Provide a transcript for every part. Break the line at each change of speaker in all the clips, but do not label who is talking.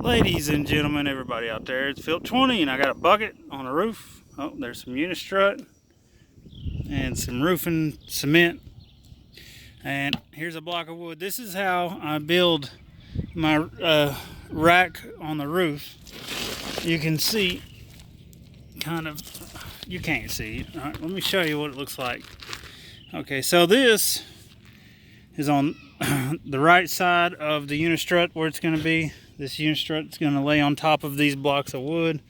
Ladies and gentlemen, everybody out there, it's Phil 20 and I got a bucket on the roof. Oh, there's some uni-strut and some roofing cement. And here's a block of wood. This is how I build my rack on the roof. You can see you can't see. All right, let me show you what it looks like. Okay, so this is on the right side of the uni-strut where it's going to be. This uni-strut is going to lay on top of these blocks of wood,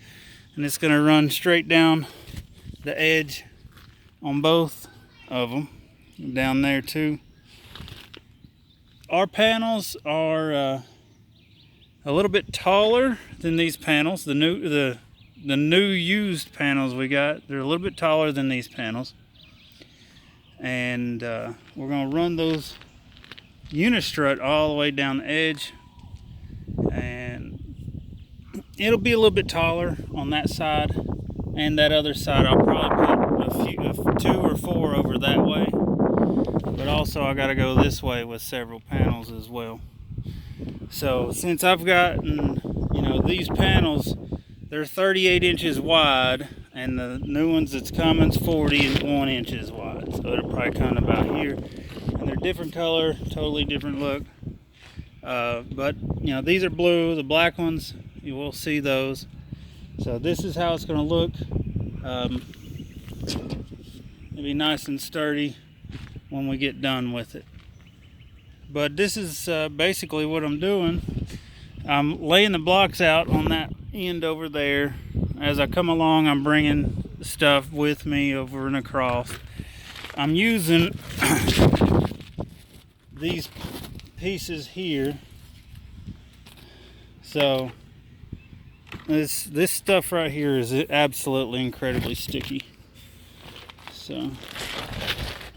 and it's going to run straight down the edge on both of them, down there too. Our panels are a little bit taller than these panels. The new used panels we got, they're a little bit taller than these panels, and we're going to run those uni-strut all the way down the edge, and it'll be a little bit taller on that side, and that other side I'll probably put two or four over that way, but also I got to go this way with several panels as well. So since I've gotten, these panels, they're 38 inches wide, and the new ones that's coming's 41 inches wide, so it'll probably come about here. And they're different color, totally different look. But these are blue. The black ones, you will see those. So this is how it's going to look. It'll be nice and sturdy when we get done with it. But this is basically what I'm doing. I'm laying the blocks out on that end over there. As I come along, I'm bringing stuff with me over and across. I'm using these pieces here. So this stuff right here is absolutely incredibly sticky. So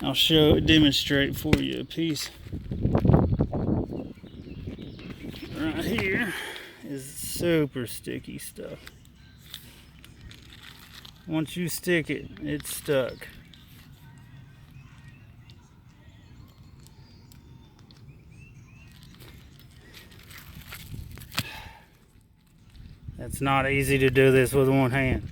I'll demonstrate for you a piece. Right here is super sticky stuff. Once you stick it, it's stuck. It's not easy to do this with one hand.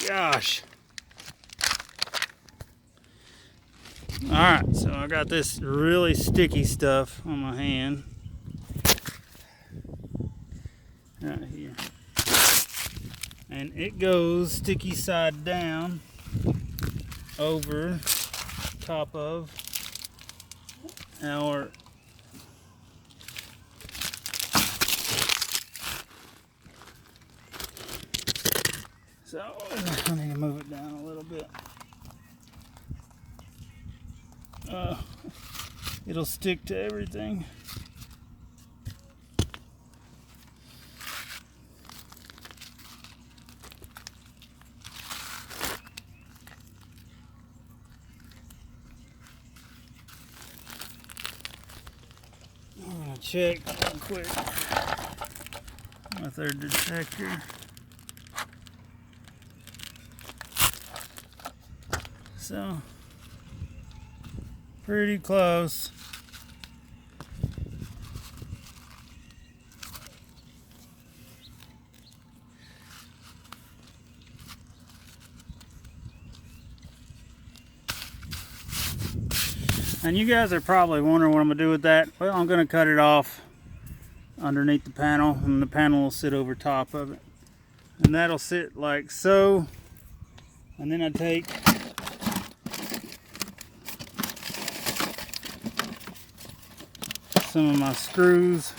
Gosh. Alright, so I got this really sticky stuff on my hand. Right here. And it goes sticky side down over top of our So I need to move it down a little bit. It'll stick to everything. I'm gonna check real quick with our detector. So, pretty close. And you guys are probably wondering what I'm going to do with that. Well, I'm going to cut it off underneath the panel, and the panel will sit over top of it. And that'll sit like so. And then I take some of my screws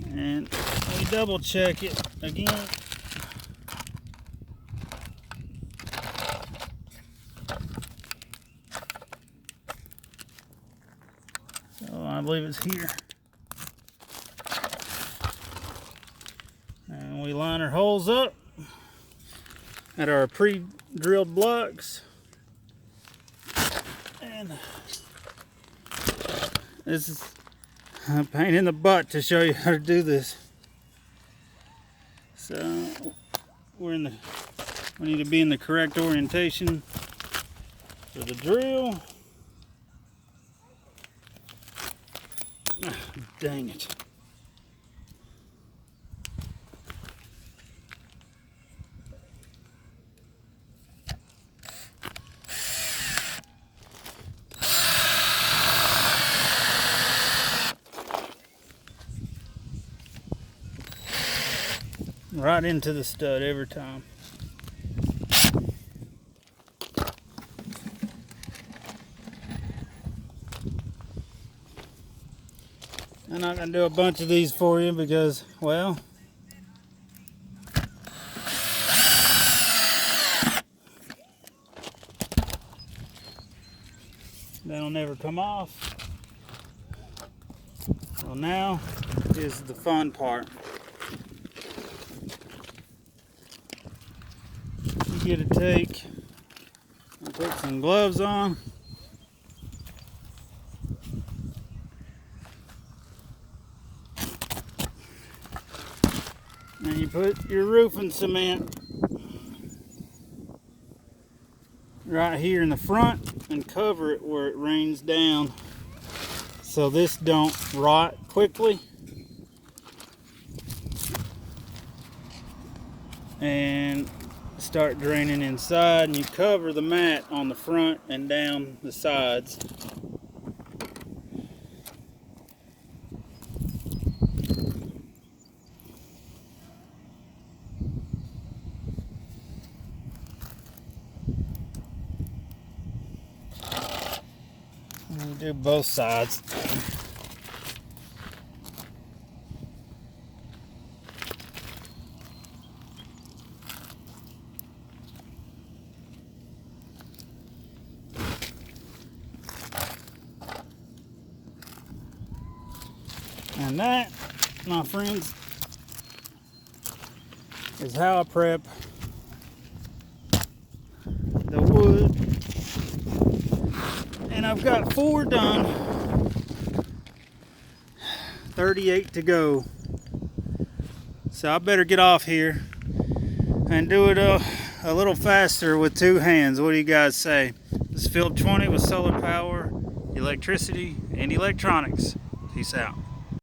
and we double check it again. I believe it's here. And we line our holes up at our pre-drilled blocks. And this is a pain in the butt to show you how to do this. So we need to be in the correct orientation for the drill. Ah, dang it. Right into the stud every time. I'm not going to do a bunch of these for you because, well, that'll never come off. Well, now is the fun part. You get to take and put some gloves on. And you put your roofing cement right here in the front and cover it where it rains down so this don't rot quickly. And start draining inside, and you cover the mat on the front and down the sides. And you do both sides. And that, my friends, is how I prep the wood. And I've got 4 done, 38 to go. So I better get off here and do it a little faster with 2 hands. What do you guys say? This is Field 20 with solar power, electricity, and electronics. Peace out.